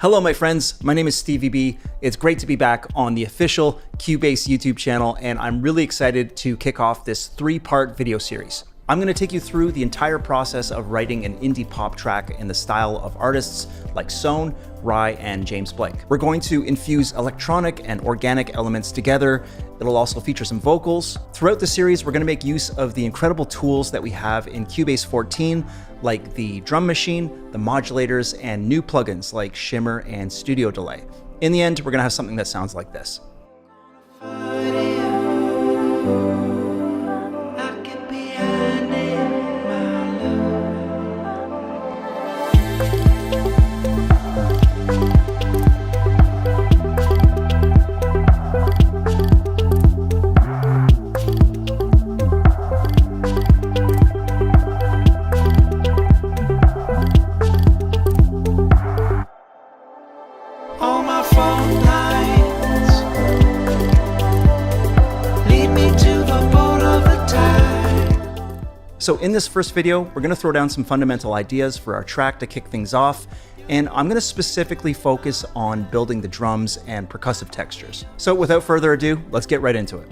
Hello, my friends. My name is Stevie B. It's great to be back on the official Cubase YouTube channel, and I'm really excited to kick off this 3-part video series. I'm going to take you through the entire process of writing an indie pop track in the style of artists like Sohn, Rye, and James Blake. We're going to infuse electronic and organic elements together. It'll also feature some vocals. Throughout the series, we're going to make use of the incredible tools that we have in Cubase 14, like the drum machine, the modulators, and new plugins like Shimmer and Studio Delay. In the end, we're going to have something that sounds like this. So in this first video, we're going to throw down some fundamental ideas for our track to kick things off, and I'm going to specifically focus on building the drums and percussive textures. So without further ado, let's get right into it.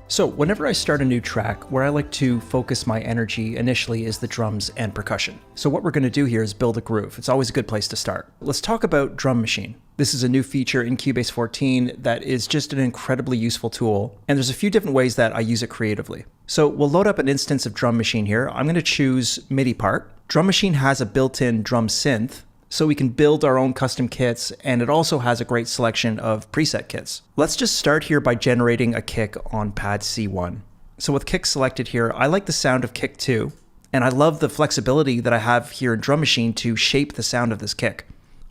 So whenever I start a new track, where I like to focus my energy initially is the drums and percussion. So what we're going to do here is build a groove. It's always a good place to start. Let's talk about Drum Machine. This is a new feature in Cubase 14 that is just an incredibly useful tool, and there's a few different ways that I use it creatively. So we'll load up an instance of Drum Machine here. I'm going to choose MIDI part. Drum Machine has a built-in drum synth, so we can build our own custom kits, and it also has a great selection of preset kits. Let's just start here by generating a kick on pad C1. So with kick selected here, I like the sound of kick 2, and I love the flexibility that I have here in Drum Machine to shape the sound of this kick.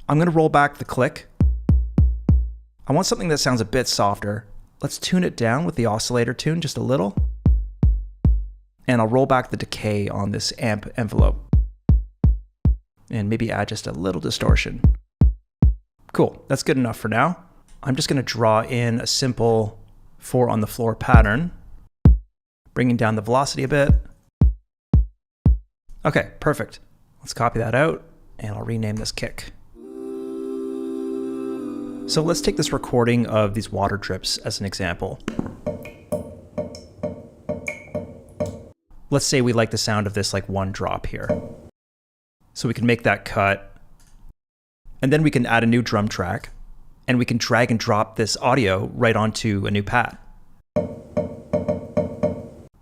I'm going to roll back the click. I want something that sounds a bit softer. Let's tune it down with the oscillator tune just a little. And I'll roll back the decay on this amp envelope. And maybe add just a little distortion. Cool, that's good enough for now. I'm just going to draw in a simple 4 on the floor pattern, bringing down the velocity a bit. Okay, perfect. Let's copy that out, and I'll rename this kick. So let's take this recording of these water drips as an example. Let's say we like the sound of this like one drop here. So we can make that cut, and then we can add a new drum track, and we can drag and drop this audio right onto a new pad.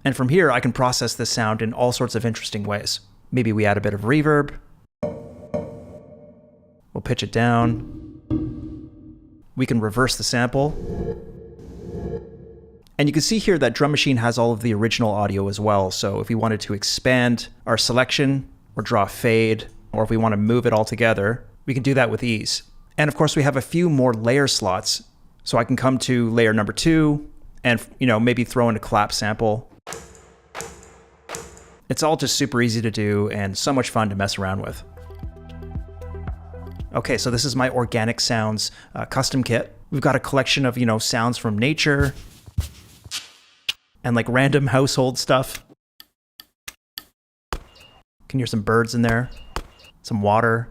And from here, I can process this sound in all sorts of interesting ways. Maybe we add a bit of reverb. We'll pitch it down. We can reverse the sample. And you can see here that Drum Machine has all of the original audio as well. So if we wanted to expand our selection, or draw a fade, or if we want to move it all together, we can do that with ease. And of course, we have a few more layer slots. So I can come to layer number 2 and maybe throw in a clap sample. It's all just super easy to do and so much fun to mess around with. Okay, so this is my Organic Sounds custom kit. We've got a collection of, sounds from nature and like random household stuff. Can hear some birds in there, some water.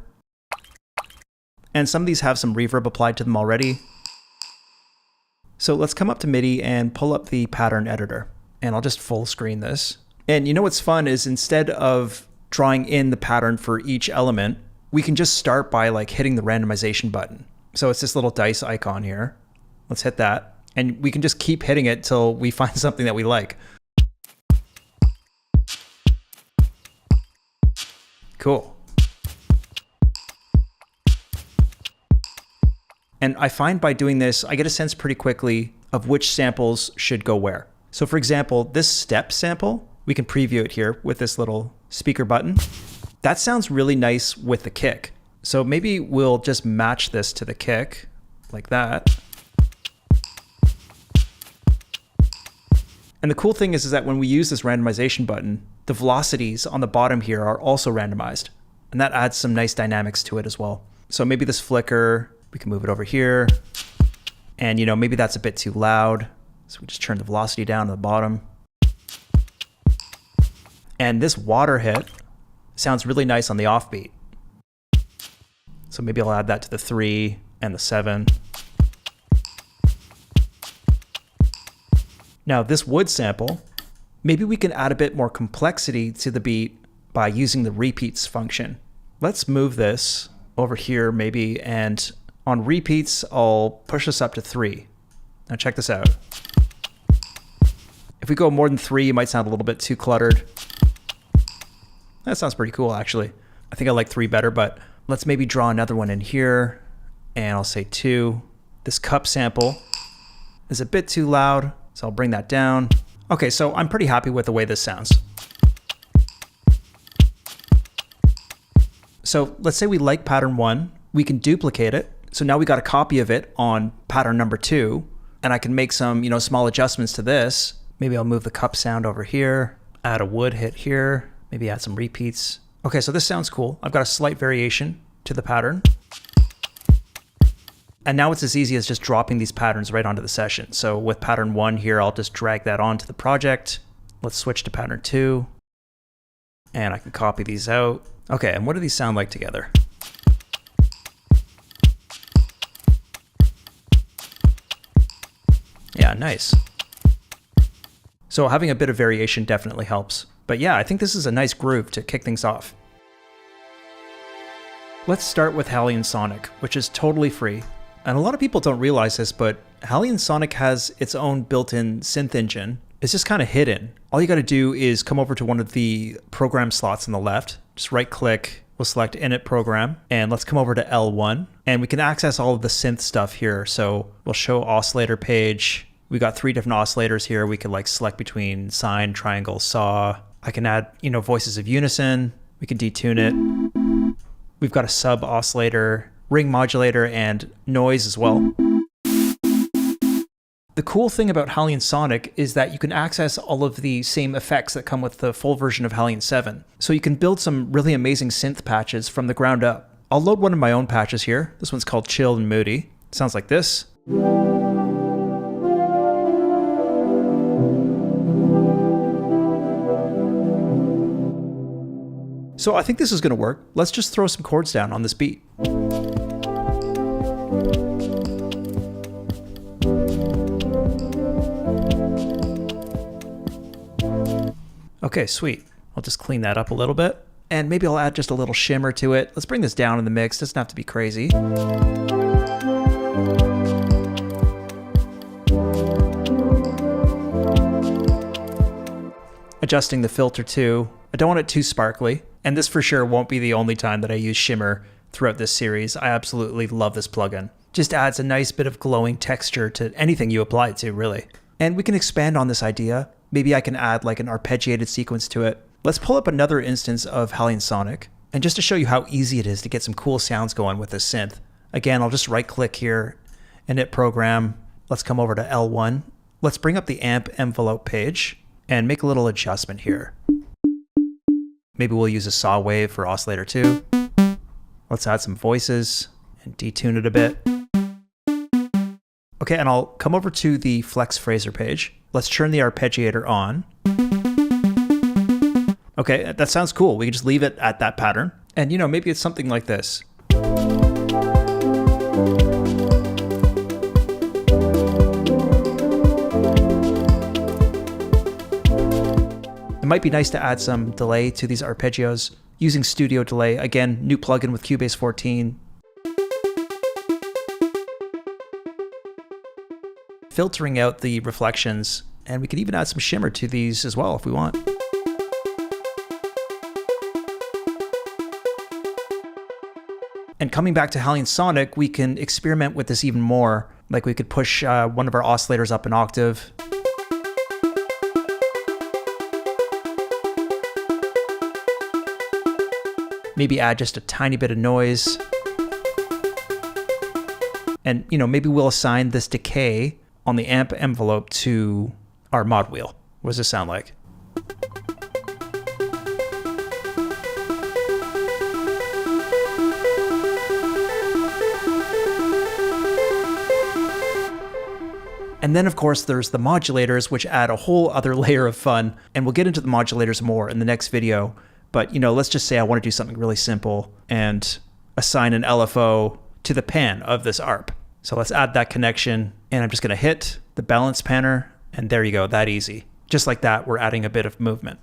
And some of these have some reverb applied to them already. So let's come up to MIDI and pull up the pattern editor. And I'll just full screen this. And what's fun is instead of drawing in the pattern for each element, we can just start by like hitting the randomization button. So it's this little dice icon here. Let's hit that. And we can just keep hitting it till we find something that we like. Cool. And I find by doing this, I get a sense pretty quickly of which samples should go where. So for example, this step sample, we can preview it here with this little speaker button. That sounds really nice with the kick. So maybe we'll just match this to the kick like that. And the cool thing is that when we use this randomization button, the velocities on the bottom here are also randomized. And that adds some nice dynamics to it as well. So maybe this flicker, we can move it over here. And maybe that's a bit too loud. So we just turn the velocity down to the bottom. And this water hit sounds really nice on the offbeat. So maybe I'll add that to the 3 and the 7. Now this wood sample, maybe we can add a bit more complexity to the beat by using the repeats function. Let's move this over here maybe, and on repeats, I'll push this up to 3. Now check this out. If we go more than 3, it might sound a little bit too cluttered. That sounds pretty cool, actually. I think I like 3 better, but let's maybe draw another one in here, and I'll say 2. This cup sample is a bit too loud, so I'll bring that down. Okay, so I'm pretty happy with the way this sounds. So let's say we like pattern 1, we can duplicate it. So now we got a copy of it on pattern number 2, and I can make some, small adjustments to this. Maybe I'll move the cup sound over here, add a wood hit here, maybe add some repeats. Okay, so this sounds cool. I've got a slight variation to the pattern. And now it's as easy as just dropping these patterns right onto the session. So with pattern 1 here, I'll just drag that onto the project. Let's switch to pattern 2. And I can copy these out. Okay, and what do these sound like together? Yeah, nice. So having a bit of variation definitely helps. But yeah, I think this is a nice groove to kick things off. Let's start with ㆍHALlion Sonic, which is totally free. And a lot of people don't realize this, but ㆍHALlion Sonic has its own built-in synth engine. It's just kind of hidden. All you got to do is come over to one of the program slots on the left, just right click, we'll select Init Program, and let's come over to L1, and we can access all of the synth stuff here. So we'll show oscillator page. We got 3 different oscillators here. We could select between sine, triangle, saw. I can add, voices of unison. We can detune it. We've got a sub oscillator, ring modulator, and noise as well. The cool thing about ㆍHALlion Sonic is that you can access all of the same effects that come with the full version of ㆍHALlion 7. So you can build some really amazing synth patches from the ground up. I'll load one of my own patches here. This one's called Chill and Moody. It sounds like this. So I think this is going to work. Let's just throw some chords down on this beat. Okay, sweet. I'll just clean that up a little bit. And maybe I'll add just a little shimmer to it. Let's bring this down in the mix. Doesn't have to be crazy. Adjusting the filter too. I don't want it too sparkly. And this for sure won't be the only time that I use shimmer throughout this series. I absolutely love this plugin. Just adds a nice bit of glowing texture to anything you apply it to, really. And we can expand on this idea. Maybe I can add an arpeggiated sequence to it. Let's pull up another instance of ㆍHALlion Sonic. And just to show you how easy it is to get some cool sounds going with this synth. Again, I'll just right click here, Init Program. Let's come over to L1. Let's bring up the amp envelope page and make a little adjustment here. Maybe we'll use a saw wave for oscillator 2. Let's add some voices and detune it a bit. Okay, and I'll come over to the flex phraser page. Let's turn the arpeggiator on. Okay, that sounds cool. We can just leave it at that pattern. And maybe it's something like this. It might be nice to add some delay to these arpeggios using Studio Delay. Again, new plugin with Cubase 14. Filtering out the reflections, and we can even add some shimmer to these as well if we want. And coming back to ㆍHALlion Sonic, we can experiment with this even more. We could push one of our oscillators up an octave. Maybe add just a tiny bit of noise. And, maybe we'll assign this decay on the amp envelope to our mod wheel. What does this sound like? And then of course there's the modulators, which add a whole other layer of fun. And we'll get into the modulators more in the next video. But let's just say I want to do something really simple and assign an LFO to the pan of this ARP. So let's add that connection, and I'm just going to hit the balance panner, and there you go, that easy. Just like that, we're adding a bit of movement.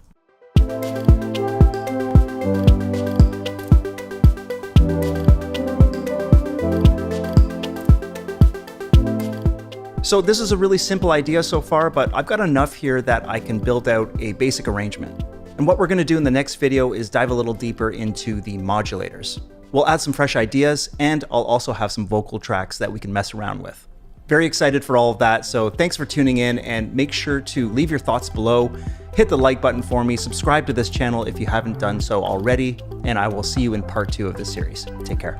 So this is a really simple idea so far, but I've got enough here that I can build out a basic arrangement. And what we're going to do in the next video is dive a little deeper into the modulators. We'll add some fresh ideas, and I'll also have some vocal tracks that we can mess around with. Very excited for all of that, so thanks for tuning in, and make sure to leave your thoughts below, hit the like button for me, subscribe to this channel if you haven't done so already, and I will see you in part 2 of this series. Take care.